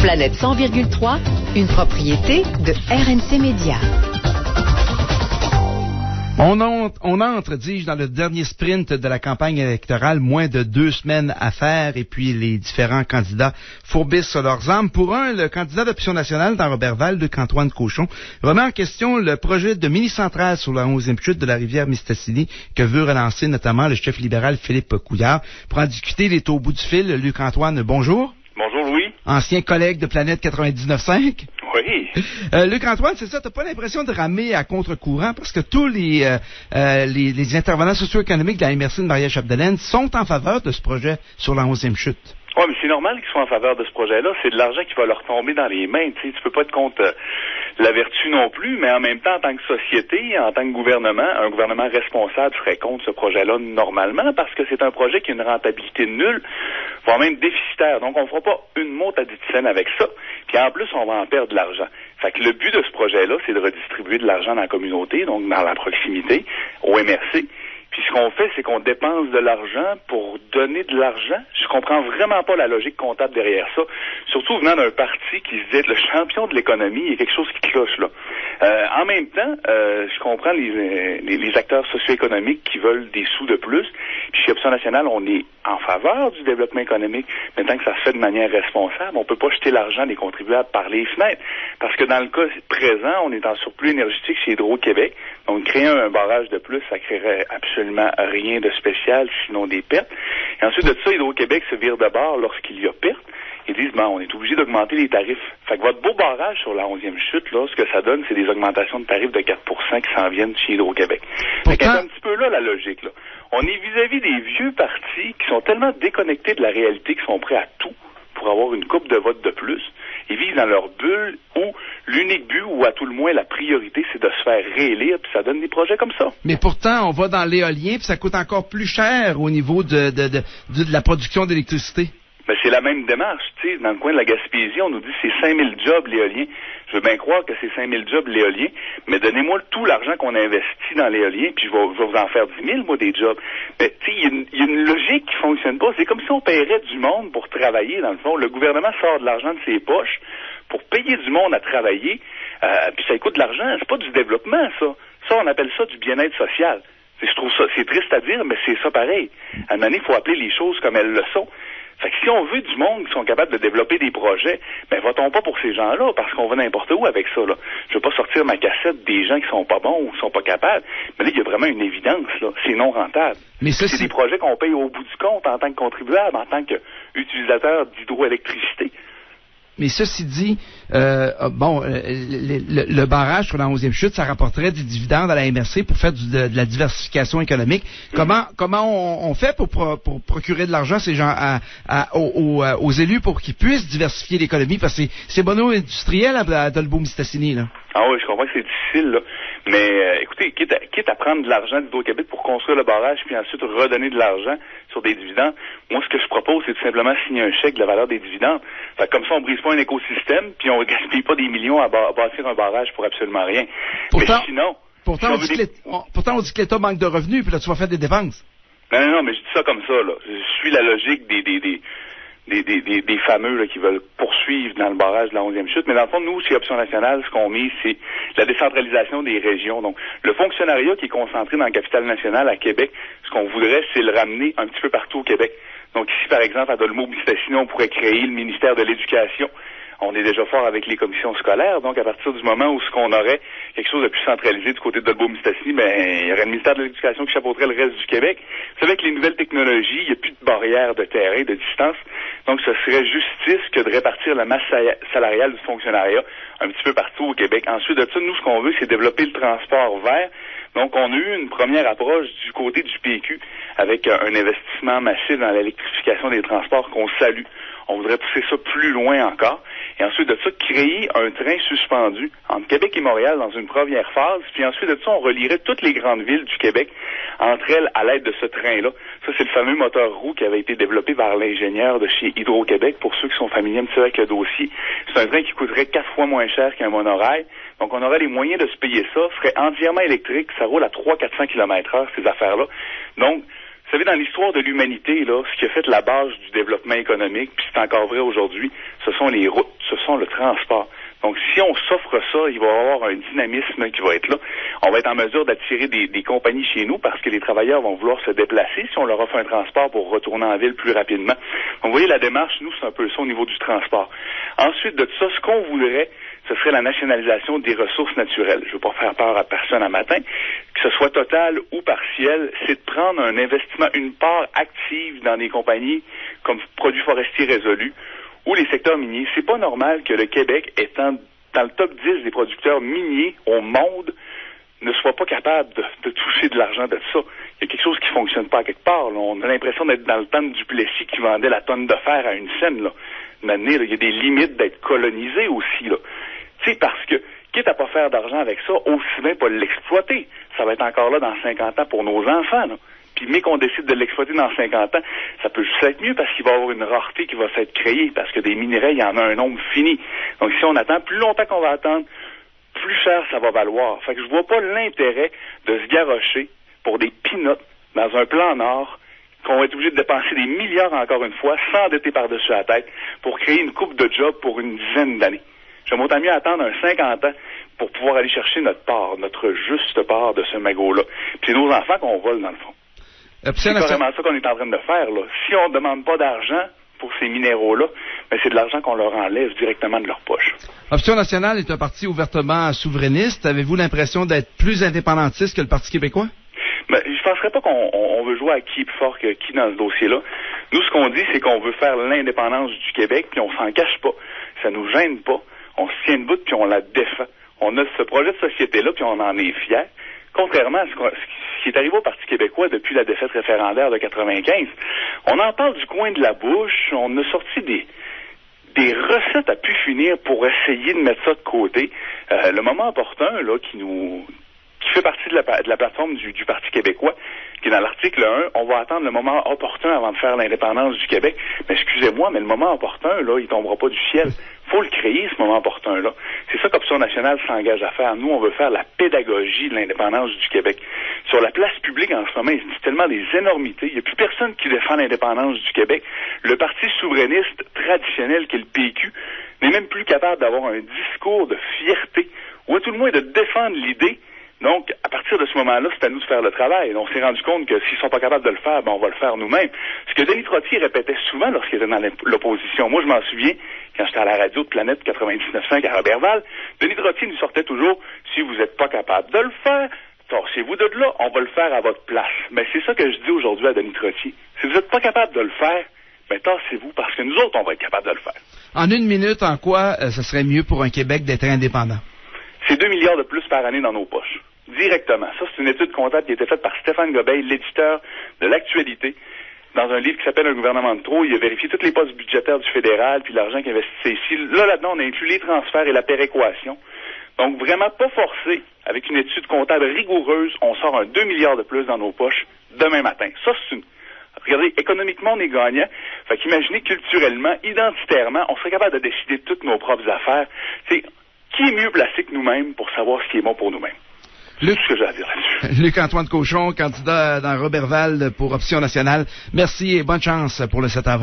Planète 100,3, une propriété de RMC Média. On entre, dis-je, dans le dernier sprint de la campagne électorale, moins de 2 semaines à faire, et puis les différents candidats fourbissent leurs armes. Pour le candidat d'Option nationale dans Roberval, Luc-Antoine Cochon, remet en question le projet de mini-centrale sur la 11e chute de la rivière Mistassini que veut relancer notamment le chef libéral Philippe Couillard. Pour en discuter, il est au bout du fil. Luc-Antoine, bonjour. Bonjour, Louis. Ancien collègue de Planète 99.5. Oui. Luc-Antoine, c'est ça, t'as pas l'impression de ramer à contre-courant parce que tous les intervenants socio-économiques de la MRC de Maria-Chapdelaine sont en faveur de ce projet sur la 11e chute. Oui, mais c'est normal qu'ils soient en faveur de ce projet-là. C'est de l'argent qui va leur tomber dans les mains. Tu peux pas être contre la vertu non plus, mais en même temps, en tant que société, en tant que gouvernement, un gouvernement responsable serait contre ce projet-là normalement parce que c'est un projet qui a une rentabilité nulle, voire même déficitaire. Donc, on fera pas une mot à 10 cents avec ça. Puis en plus, on va en perdre de l'argent. Fait que le but de ce projet-là, c'est de redistribuer de l'argent dans la communauté, donc dans la proximité, au MRC. Puis ce qu'on fait, c'est qu'on dépense de l'argent pour donner de l'argent. Je comprends vraiment pas la logique comptable derrière ça. Surtout venant d'un parti qui se dit être le champion de l'économie, il y a quelque chose qui cloche là. En même temps, je comprends les acteurs socio-économiques qui veulent des sous de plus. Puis chez Option nationale, on est en faveur du développement économique, mais tant que ça se fait de manière responsable, on peut pas jeter l'argent des contribuables par les fenêtres. Parce que dans le cas présent, on est en surplus énergétique chez Hydro-Québec. Donc créer un barrage de plus, ça créerait absolument rien de spécial, sinon des pertes. Et ensuite de ça, Hydro-Québec se vire de bord lorsqu'il y a perte. Ils disent, on est obligé d'augmenter les tarifs. Fait que votre beau barrage sur la 11e chute, là, ce que ça donne, c'est des augmentations de tarifs de 4% qui s'en viennent chez Hydro-Québec. Fait que c'est un petit peu là la logique, là. On est vis-à-vis des vieux partis qui sont tellement déconnectés de la réalité qu'ils sont prêts à tout pour avoir une coupe de votes de plus. Ils vivent dans leur bulle où l'unique but, ou à tout le moins la priorité, c'est de se faire réélire, puis ça donne des projets comme ça. Mais pourtant, on va dans l'éolien, puis ça coûte encore plus cher au niveau de la production d'électricité. Ben, c'est la même démarche, tu sais, dans le coin de la Gaspésie, on nous dit c'est 5000 jobs l'éolien. Je veux bien croire que c'est 5000 jobs l'éolien, mais donnez-moi tout l'argent qu'on investit dans l'éolien, puis je vais vous en faire 10 000, moi, des jobs. Mais, tu sais, il y a une logique qui fonctionne pas. C'est comme si on paierait du monde pour travailler, dans le fond. Le gouvernement sort de l'argent de ses poches pour payer du monde à travailler, puis ça coûte de l'argent. C'est pas du développement, ça. Ça, on appelle ça du bien-être social. Je trouve ça, c'est triste à dire, mais c'est ça pareil. À un moment donné, il faut appeler les choses comme elles le sont. Fait que si on veut du monde qui sont capables de développer des projets, votons pas pour ces gens-là, parce qu'on va n'importe où avec ça, là. Je veux pas sortir ma cassette des gens qui sont pas bons ou qui sont pas capables, mais là, il y a vraiment une évidence, là. C'est non rentable. Mais ça, c'est des projets qu'on paye au bout du compte en tant que contribuable, en tant qu'utilisateur d'hydroélectricité. Mais ceci dit, le barrage sur la 11e chute, ça rapporterait des dividendes à la MRC pour faire de la diversification économique. Comment on fait pour procurer de l'argent ces gens aux élus pour qu'ils puissent diversifier l'économie? Parce que c'est mono-industriel à Dolbeau-Mistassini, là. Ah oui, je comprends que c'est difficile, là. Mais écoutez, quitte à prendre de l'argent d'Hydro-Québec pour construire le barrage, puis ensuite redonner de l'argent sur des dividendes, moi, ce que je propose, c'est tout simplement signer un chèque de la valeur des dividendes. Fait que comme ça, on brise pas un écosystème, puis on gaspille pas des millions à bâtir un barrage pour absolument rien. Pourtant, mais sinon... Pourtant, on dit que l'État manque de revenus, puis là, tu vas faire des dépenses. Non, mais je dis ça comme ça, là. Je suis la logique des fameux là, qui veulent poursuivre dans le barrage de la 11e chute. Mais dans le fond, nous, chez Option nationale, ce qu'on met, c'est la décentralisation des régions. Donc, le fonctionnariat qui est concentré dans la capitale nationale à Québec, ce qu'on voudrait, c'est le ramener un petit peu partout au Québec. Donc, ici, par exemple, à Dolbeau-Mistassini, on pourrait créer le ministère de l'Éducation. On est déjà fort avec les commissions scolaires, donc à partir du moment où ce qu'on aurait quelque chose de plus centralisé du côté de Dolbeau-Mistassini, il y aurait le ministère de l'Éducation qui chapeauterait le reste du Québec. Vous savez, avec les nouvelles technologies, il n'y a plus de barrières de terrain, de distance, donc ce serait justice que de répartir la masse salariale du fonctionnariat un petit peu partout au Québec. Ensuite de ça, nous, ce qu'on veut, c'est développer le transport vert. Donc, on a eu une première approche du côté du PQ avec un investissement massif dans l'électrification des transports qu'on salue. On voudrait pousser ça plus loin encore. Et ensuite de ça, créer un train suspendu entre Québec et Montréal dans une première phase. Puis ensuite de ça, on relierait toutes les grandes villes du Québec entre elles à l'aide de ce train-là. Ça, c'est le fameux moteur roue qui avait été développé par l'ingénieur de chez Hydro-Québec. Pour ceux qui sont familiers un petit peu avec le dossier, c'est un train qui coûterait 4 fois moins cher qu'un monorail. Donc, on aurait les moyens de se payer ça, serait entièrement électrique. Ça roule à 300-400 km/h, ces affaires-là. Donc, savez, dans l'histoire de l'humanité, là, ce qui a fait la base du développement économique, puis c'est encore vrai aujourd'hui, ce sont les routes, ce sont le transport. Donc, si on s'offre ça, il va y avoir un dynamisme qui va être là. On va être en mesure d'attirer des compagnies chez nous parce que les travailleurs vont vouloir se déplacer si on leur offre un transport pour retourner en ville plus rapidement. Donc, vous voyez, la démarche, nous, c'est un peu ça au niveau du transport. Ensuite de ça, ce qu'on voudrait, ce serait la nationalisation des ressources naturelles. Je ne veux pas faire peur à personne à matin. Que ce soit total ou partiel, c'est de prendre un investissement, une part active dans des compagnies comme Produits forestiers résolus, ou les secteurs miniers. C'est pas normal que le Québec, étant dans le top 10 des producteurs miniers au monde, ne soit pas capable de toucher de l'argent de ça. Il y a quelque chose qui fonctionne pas à quelque part. Là. On a l'impression d'être dans le temps de Duplessis qui vendait la tonne de fer à une scène. Là. Maintenant, il y a des limites d'être colonisé aussi. Là. Tu sais, parce que, quitte à pas faire d'argent avec ça, aussi bien pas l'exploiter. Ça va être encore là dans 50 ans pour nos enfants. Là. Puis, mais qu'on décide de l'exploiter dans 50 ans, ça peut juste être mieux parce qu'il va y avoir une rareté qui va s'être créée, parce que des minerais, il y en a un nombre fini. Donc, si on attend, plus longtemps qu'on va attendre, plus cher ça va valoir. Fait que je vois pas l'intérêt de se garrocher pour des peanuts dans un plan Nord qu'on va être obligé de dépenser des milliards encore une fois, s'endetter par-dessus la tête pour créer une coupe de job pour une dizaine d'années. J'aimerais autant mieux attendre un 50 ans pour pouvoir aller chercher notre part, notre juste part de ce magot-là. Puis c'est nos enfants qu'on vole dans le fond. C'est carrément ça qu'on est en train de faire, là. Si on ne demande pas d'argent pour ces minéraux-là, ben c'est de l'argent qu'on leur enlève directement de leur poche. Option nationale est un parti ouvertement souverainiste. Avez-vous l'impression d'être plus indépendantiste que le Parti québécois? Ben, je ne penserais pas qu'on veut jouer à qui est plus fort que qui dans ce dossier-là. Nous, ce qu'on dit, c'est qu'on veut faire l'indépendance du Québec, puis on s'en cache pas. Ça nous gêne pas. On se tient debout, puis on la défend. On a ce projet de société-là, puis on en est fiers. Contrairement à ce qui est arrivé au Parti québécois depuis la défaite référendaire de 95, on en parle du coin de la bouche, on a sorti des recettes à pu finir pour essayer de mettre ça de côté. Le moment opportun, là, qui fait partie de la plateforme du Parti québécois, qui est dans l'article 1, on va attendre le moment opportun avant de faire l'indépendance du Québec. Mais excusez-moi, mais le moment opportun, là, il tombera pas du ciel. Faut le créer, ce moment opportun-là. C'est ça qu'Option nationale s'engage à faire. Nous, on veut faire la pédagogie de l'indépendance du Québec. Sur la place publique, en ce moment, il se dit tellement des énormités. Il n'y a plus personne qui défend l'indépendance du Québec. Le parti souverainiste traditionnel, qui est le PQ, n'est même plus capable d'avoir un discours de fierté, ou à tout le moins de défendre l'idée. Donc, à partir de ce moment-là, c'est à nous de faire le travail. On s'est rendu compte que s'ils sont pas capables de le faire, ben on va le faire nous-mêmes. Ce que Denis Trottier répétait souvent lorsqu'il était dans l'opposition, moi je m'en souviens, quand j'étais à la radio de Planète 99.5 à Robertval, Denis Trottier nous sortait toujours, si vous n'êtes pas capable de le faire, tassez-vous de là, on va le faire à votre place. Mais c'est ça que je dis aujourd'hui à Denis Trottier. Si vous n'êtes pas capable de le faire, ben tassez-vous, parce que nous autres, on va être capable de le faire. En une minute, en quoi ce serait mieux pour un Québec d'être indépendant? C'est 2 milliards de plus par année dans nos poches. Directement. Ça, c'est une étude comptable qui a été faite par Stéphane Gobeil, l'éditeur de l'Actualité, dans un livre qui s'appelle Un gouvernement de trop. Il a vérifié tous les postes budgétaires du fédéral, puis l'argent qu'il investissait ici. Là-dedans, on a inclus les transferts et la péréquation. Donc, vraiment pas forcé, avec une étude comptable rigoureuse, on sort un 2 milliards de plus dans nos poches demain matin. Ça, c'est une... Regardez, économiquement, on est gagnant. Fait qu'imaginez culturellement, identitairement, on serait capable de décider de toutes nos propres affaires. C'est qui est mieux placé que nous-mêmes pour savoir ce qui est bon pour nous-mêmes? C'est ce que j'ai à dire là-dessus. Luc-Antoine Cochon, candidat dans Robertval pour Option nationale. Merci et bonne chance pour le 7 avril.